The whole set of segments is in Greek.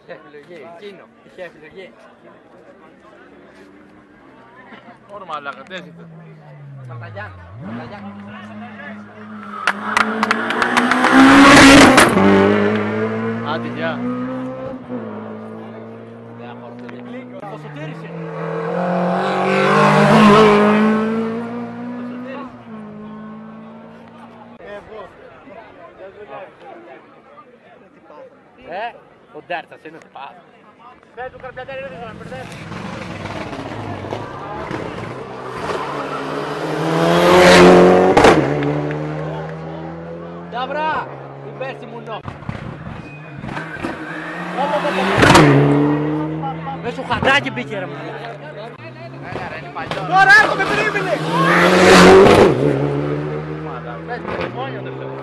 Είχε επιλογή, εκείνο. Είχε επιλογή. Ωρε μαλάκα, τι έρχεται. Μαρταγιάν. Άντε, γεια. Το Σωτήρης είναι. Ο Ντέρτας είναι ότι πάθει. Πες του Καρπιατέρη, δεν θα με μπερδέψει. Νταβρά, την πέρσι μου νο. Μες σου χαντάκι μπήκε ρε μου. Έλα ρε, είναι παλιό. Τώρα έρχομαι περίμενε. Πες το δαιμόνιο δεν θέλω.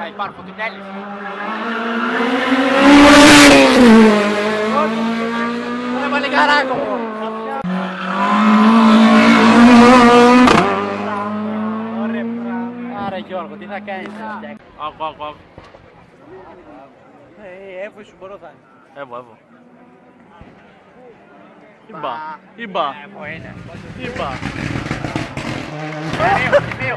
Θα υπάρχω την έλυση. Ρε παλικαράκο μου. Άρα Γιώργο, τι θα κάνεις. Άκου. Εύω σου μπορώ θα είναι. Εύω. Ήμπα. Εύω είναι. Ήμπα. Δύο.